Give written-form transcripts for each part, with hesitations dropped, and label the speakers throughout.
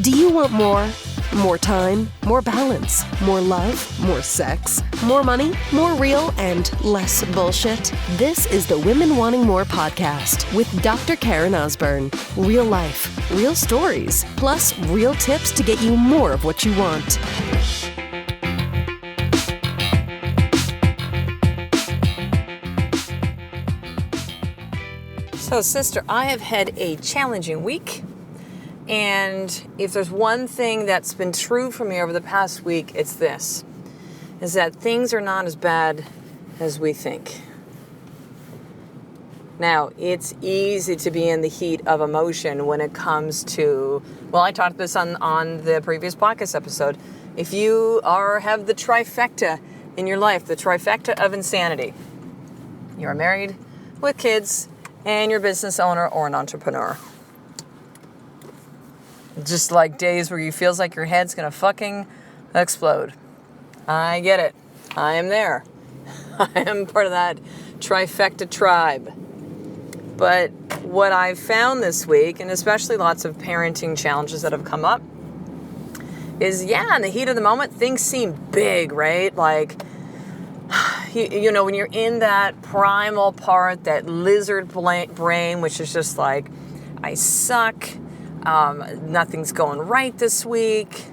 Speaker 1: Do you want more? More time, more balance, more love, more sex, more money, more real, and less bullshit? This is the Women Wanting More podcast with Dr. Karen Osborne. Real life, real stories, plus real tips to get you more of what you want.
Speaker 2: So, sister, I have had a challenging week. And if there's one thing that's been true for me over the past week, it's this, is that things are not as bad as we think. Now, it's easy to be in the heat of emotion when it comes to, well, I talked this on the previous podcast episode. If you have the trifecta in your life, the trifecta of insanity, you're married with kids and you're a business owner or an entrepreneur. Just like days where you feels like your head's gonna fucking explode. I get it. I am there. I am part of that trifecta tribe. But what I've found this week, and especially lots of parenting challenges that have come up, is in the heat of the moment, things seem big, right? Like, you know, when you're in that primal part, that lizard brain, which is just like, I suck. Nothing's going right this week.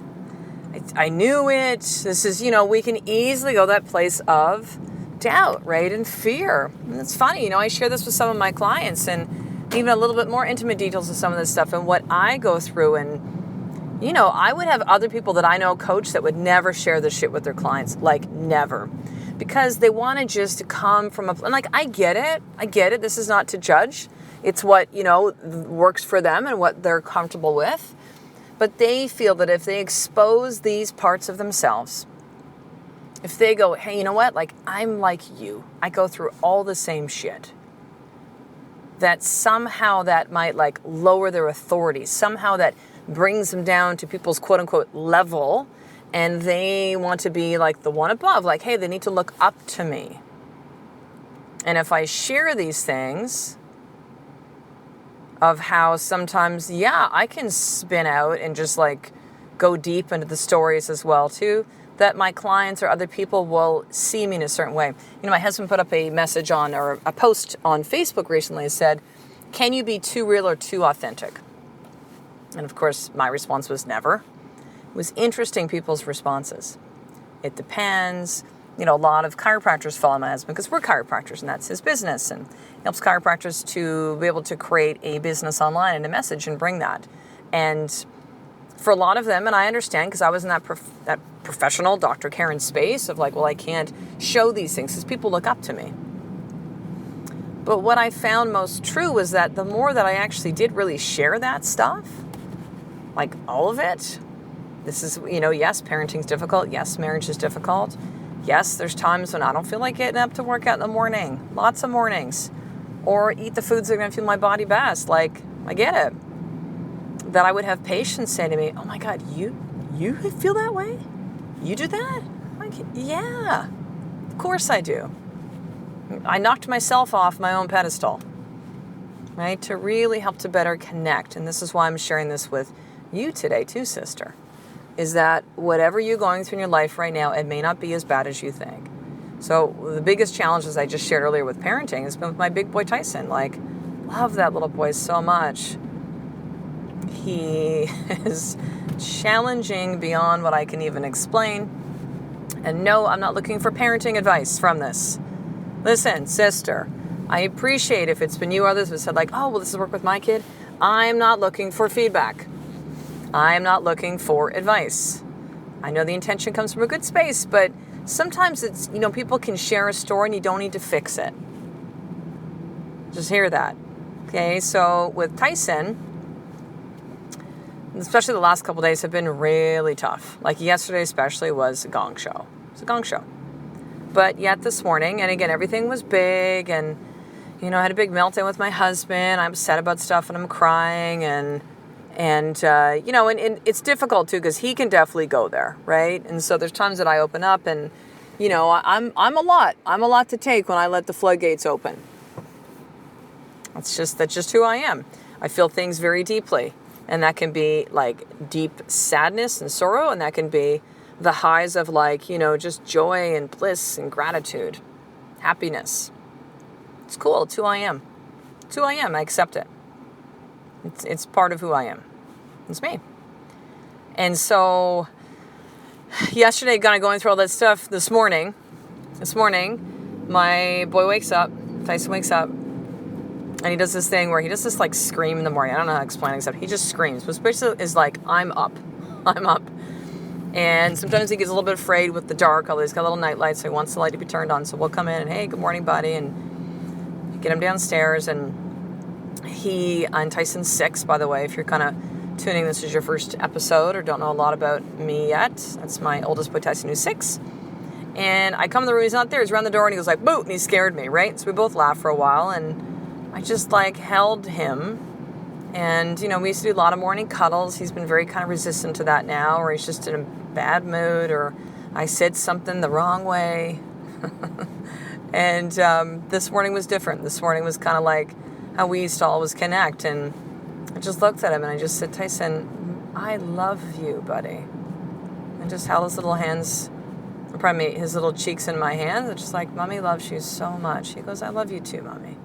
Speaker 2: I knew it. This is, we can easily go that place of doubt, right? And fear. And it's funny, I share this with some of my clients and even a little bit more intimate details of some of this stuff and what I go through. And, I would have other people that I know coach that would never share this shit with their clients, like never. Because they want to just come from and like, I get it. This is not to judge. It's what, works for them and what they're comfortable with. But they feel that if they expose these parts of themselves, if they go, hey, you know what? Like, I'm like you. I go through all the same shit. That somehow that might like lower their authority. Somehow that brings them down to people's quote unquote level. And they want to be like the one above. Like, hey, they need to look up to me. And if I share these things of how sometimes, I can spin out and just like go deep into the stories as well too, that my clients or other people will see me in a certain way. My husband put up a message or a post on Facebook recently and said, can you be too real or too authentic? And of course, my response was never. It was interesting people's responses. It depends. A lot of chiropractors follow my husband because we're chiropractors and that's his business. And he helps chiropractors to be able to create a business online and a message and bring that. And for a lot of them, and I understand because I was in that professional Dr. Karen space of like, well, I can't show these things because people look up to me. But what I found most true was that the more that I actually did really share that stuff, like all of it, this is, yes, parenting's difficult. Yes, marriage is difficult. Yes, there's times when I don't feel like getting up to work out in the morning. Lots of mornings. Or eat the foods that are going to fuel my body best. Like, I get it. That I would have patients say to me, oh my God, you feel that way? You do that? Like, yeah, of course I do. I knocked myself off my own pedestal, right? To really help to better connect. And this is why I'm sharing this with you today too, sister. Is that whatever you're going through in your life right now, it may not be as bad as you think. So the biggest challenges I just shared earlier with parenting has been with my big boy Tyson. Like, love that little boy so much. He is challenging beyond what I can even explain. And no, I'm not looking for parenting advice from this. Listen, sister, I appreciate if it's been you or others who said like, oh, well, this is work with my kid. I'm not looking for feedback. I'm not looking for advice. I know the intention comes from a good space, but sometimes it's, people can share a story and you don't need to fix it. Just hear that. Okay, so with Tyson, especially the last couple of days have been really tough. Like yesterday especially was a gong show. It's a gong show. But yet this morning, and again, everything was big and, I had a big meltdown with my husband. I'm upset about stuff and I'm crying and it's difficult too because he can definitely go there, right? And so there's times that I open up and, I'm a lot to take when I let the floodgates open. That's just who I am. I feel things very deeply. And that can be like deep sadness and sorrow, and that can be the highs of like, just joy and bliss and gratitude, happiness. It's cool. It's who I am. It's who I am. I accept it. It's part of who I am. It's me. And so yesterday, kind of going through all that stuff this morning, my boy wakes up, Tyson wakes up, and he does this thing where he does this like scream in the morning. I don't know how to explain it, except he just screams. But basically is like, I'm up. And sometimes he gets a little bit afraid with the dark, although he's got a little night light, so he wants the light to be turned on. So we'll come in and, hey, good morning, buddy, and get him downstairs. And Tyson's 6, by the way, if you're kind of tuning, this is your first episode or don't know a lot about me yet. That's my oldest boy, Tyson, who's 6. And I come in the room, he's not there, he's around the door, and he goes like, boo, and he scared me, right? So we both laughed for a while, and I just like held him. And, we used to do a lot of morning cuddles. He's been very kind of resistant to that now, or he's just in a bad mood, or I said something the wrong way. And this morning was different. This morning was kind of like how we used to always connect. And I just looked at him and I just said, Tyson, I love you, buddy. And just held his little hands, his little cheeks in my hands. It's just like, Mommy loves you so much. He goes, I love you too, Mommy.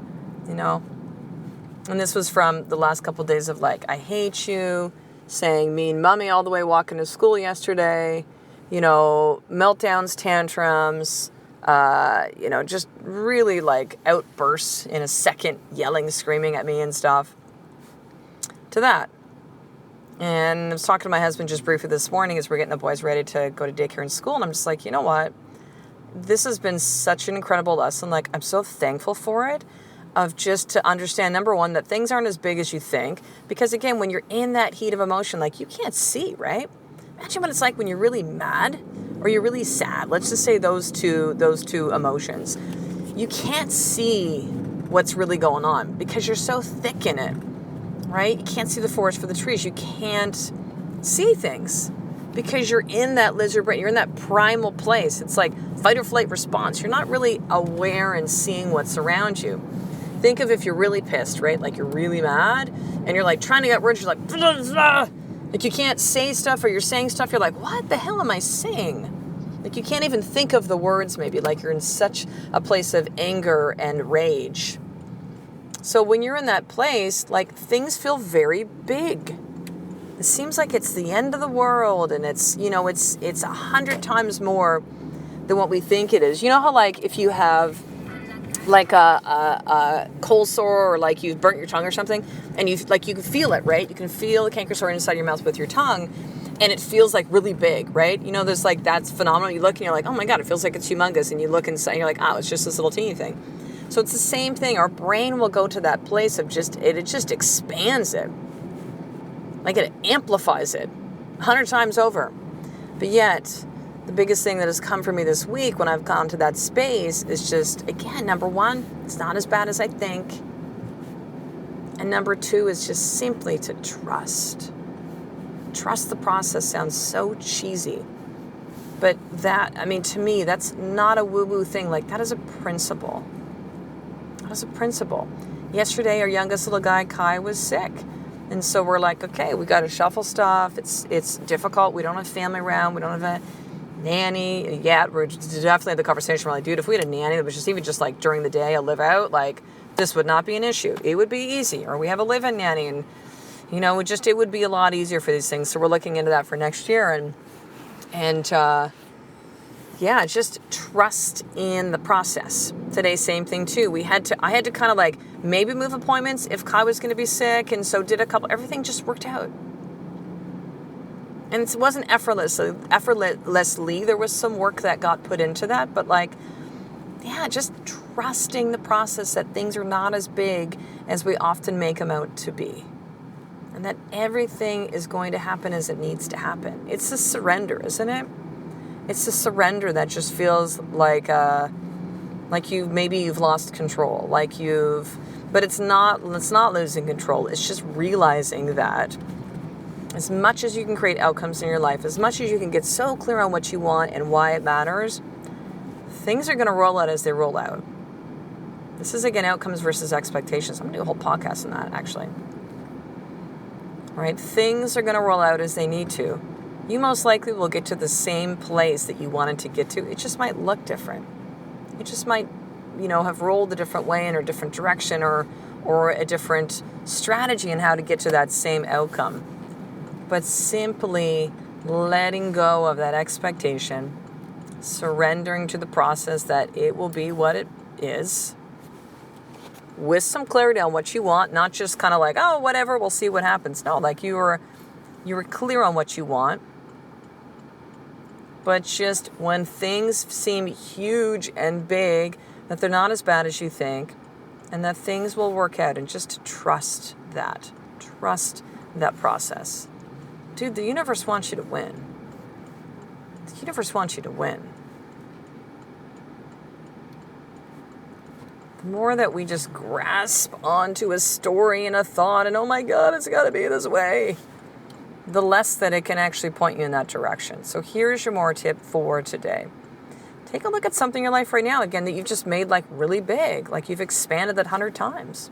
Speaker 2: And this was from the last couple of days of like, I hate you, saying mean Mommy all the way walking to school yesterday, meltdowns, tantrums, just really like outbursts in a second, yelling, screaming at me and stuff, to that. And I was talking to my husband just briefly this morning as we're getting the boys ready to go to daycare and school. And I'm just like, you know what? This has been such an incredible lesson. Like, I'm so thankful for it, of just to understand, number one, that things aren't as big as you think. Because again, when you're in that heat of emotion, like you can't see, right? Imagine what it's like when you're really mad or you're really sad. Let's just say those two emotions. You can't see what's really going on because you're so thick in it, right? You can't see the forest for the trees. You can't see things because you're in that lizard brain. You're in that primal place. It's like fight or flight response. You're not really aware and seeing what's around you. Think of if you're really pissed, right? Like you're really mad and you're like trying to get words. You're like, blah, blah, blah. Like you can't say stuff, or you're saying stuff. You're like, what the hell am I saying? Like you can't even think of the words maybe. Like you're in such a place of anger and rage. So when you're in that place, like things feel very big. It seems like it's the end of the world, and it's 100 times more than what we think it is. You know how like if you have like a cold sore, or like you've burnt your tongue or something, and you can feel it, right? You can feel the canker sore inside your mouth with your tongue, and it feels like really big, right? There's like that's phenomenal. You look and you're like, oh my God, it feels like it's humongous, and you look inside and you're like, oh, it's just this little teeny thing. So it's the same thing. Our brain will go to that place of it just expands it. Like it amplifies it 100 times over. But yet, the biggest thing that has come for me this week when I've gone to that space is just, again, number one, it's not as bad as I think. And number two is just simply to trust. Trust the process sounds so cheesy. But to me, that's not a woo-woo thing. Like, that is a principle. That is a principle. Yesterday, our youngest little guy, Kai, was sick. And so we're like, okay, we got to shuffle stuff. It's difficult. We don't have family around. We don't have a nanny yet. We're definitely the conversation we're like, dude, if we had a nanny that was just like during the day, a live out, like this would not be an issue. It would be easy. Or we have a live-in nanny, and it would be a lot easier for these things. So we're looking into that for next year, and just trust in the process. Today, same thing too. I had to kind of like maybe move appointments if Kai was going to be sick, and so did everything just worked out. And it wasn't effortlessly. There was some work that got put into that, but just trusting the process, that things are not as big as we often make them out to be. And that everything is going to happen as it needs to happen. It's a surrender, isn't it? It's a surrender that just feels like you've lost control, but it's not losing control. It's just realizing that as much as you can create outcomes in your life, as much as you can get so clear on what you want and why it matters, things are going to roll out as they roll out. This is, again, outcomes versus expectations. I'm going to do a whole podcast on that, actually. right? Things are going to roll out as they need to. You most likely will get to the same place that you wanted to get to. It just might look different. It just might, have rolled a different way in a different direction or a different strategy in how to get to that same outcome. But simply letting go of that expectation, surrendering to the process that it will be what it is, with some clarity on what you want, not just kind of like, oh, whatever, we'll see what happens. No, like you were clear on what you want. But just when things seem huge and big, that they're not as bad as you think, and that things will work out, and just trust that. Trust that process. Dude, the universe wants you to win. The universe wants you to win. The more that we just grasp onto a story and a thought, and oh my God, it's got to be this way, the less that it can actually point you in that direction. So here's your more tip for today. Take a look at something in your life right now, again, that you've just made like really big, like you've expanded that 100 times.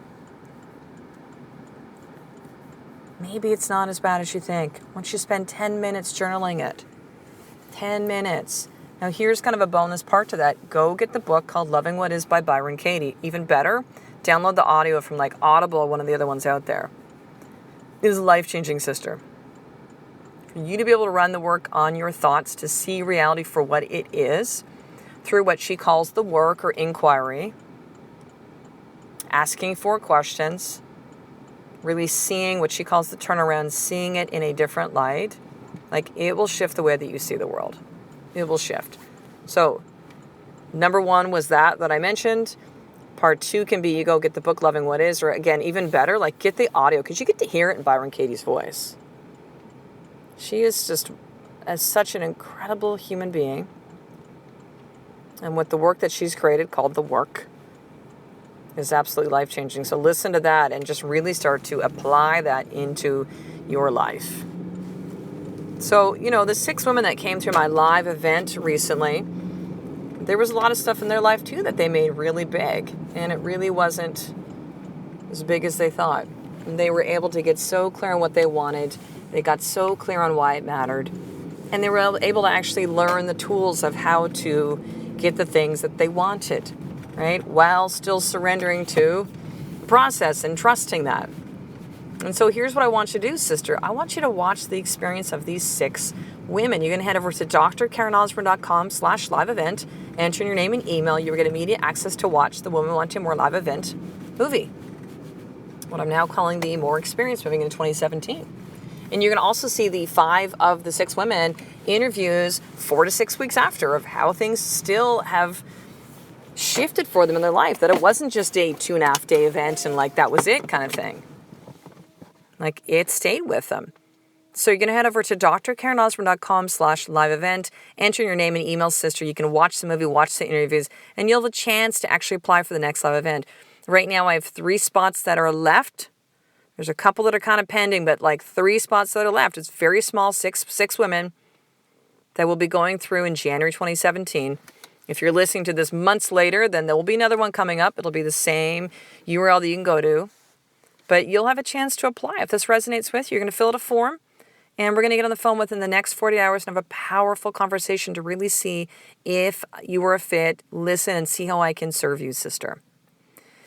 Speaker 2: Maybe it's not as bad as you think. Once you spend 10 minutes journaling it, 10 minutes. Now here's kind of a bonus part to that. Go get the book called Loving What Is by Byron Katie. Even better, download the audio from like Audible, one of the other ones out there. It is life-changing, sister. For you to be able to run the work on your thoughts, to see reality for what it is, through what she calls the work or inquiry, asking for questions, really seeing what she calls the turnaround, seeing it in a different light, like it will shift the way that you see the world. It will shift. So, number 1 was that I mentioned. Part 2 can be you go get the book Loving What Is, or again, even better, like get the audio, because you get to hear it in Byron Katie's voice. She is just such an incredible human being. And with the work that she's created called The Work is absolutely life-changing. So listen to that and just really start to apply that into your life. So, the 6 women that came through my live event recently, there was a lot of stuff in their life too that they made really big. And it really wasn't as big as they thought. And they were able to get so clear on what they wanted. They got so clear on why it mattered. And they were able to actually learn the tools of how to get the things that they wanted, right? While still surrendering to the process and trusting that. And so here's what I want you to do, sister. I want you to watch the experience of these 6 women. You're going to head over to drkarenosborn.com/live event, enter in your name and email. You will get immediate access to watch the Women Wanting More live event movie. What I'm now calling the More Experience moving into 2017. And you're going to also see the 5 of the 6 women interviews 4 to 6 weeks after of how things still have shifted for them in their life. That it wasn't just a 2.5-day event and like that was it kind of thing. Like it stayed with them. So you're going to head over to drkarenosborn.com/live event, enter your name and email, sister. You can watch the movie, watch the interviews, and you'll have a chance to actually apply for the next live event. Right now I have 3 spots that are left. There's a couple that are kind of pending, but like 3 spots that are left. It's very small, six women that will be going through in January 2017. If you're listening to this months later, then there will be another one coming up. It'll be the same URL that you can go to. But you'll have a chance to apply. If this resonates with you, you're going to fill out a form, and we're going to get on the phone within the next 40 hours and have a powerful conversation to really see if you are a fit, listen, and see how I can serve you, sister.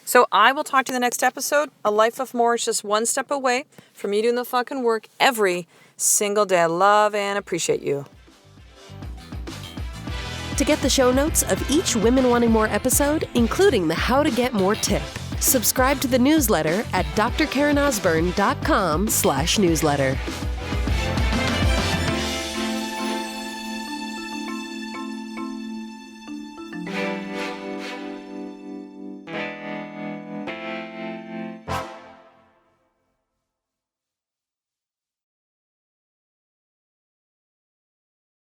Speaker 2: So I will talk to you in the next episode. A life of more is just one step away from you doing the fucking work every single day. I love and appreciate you.
Speaker 1: To get the show notes of each Women Wanting More episode, including the How to Get More tip, subscribe to the newsletter at drkarenosborn.com/newsletter.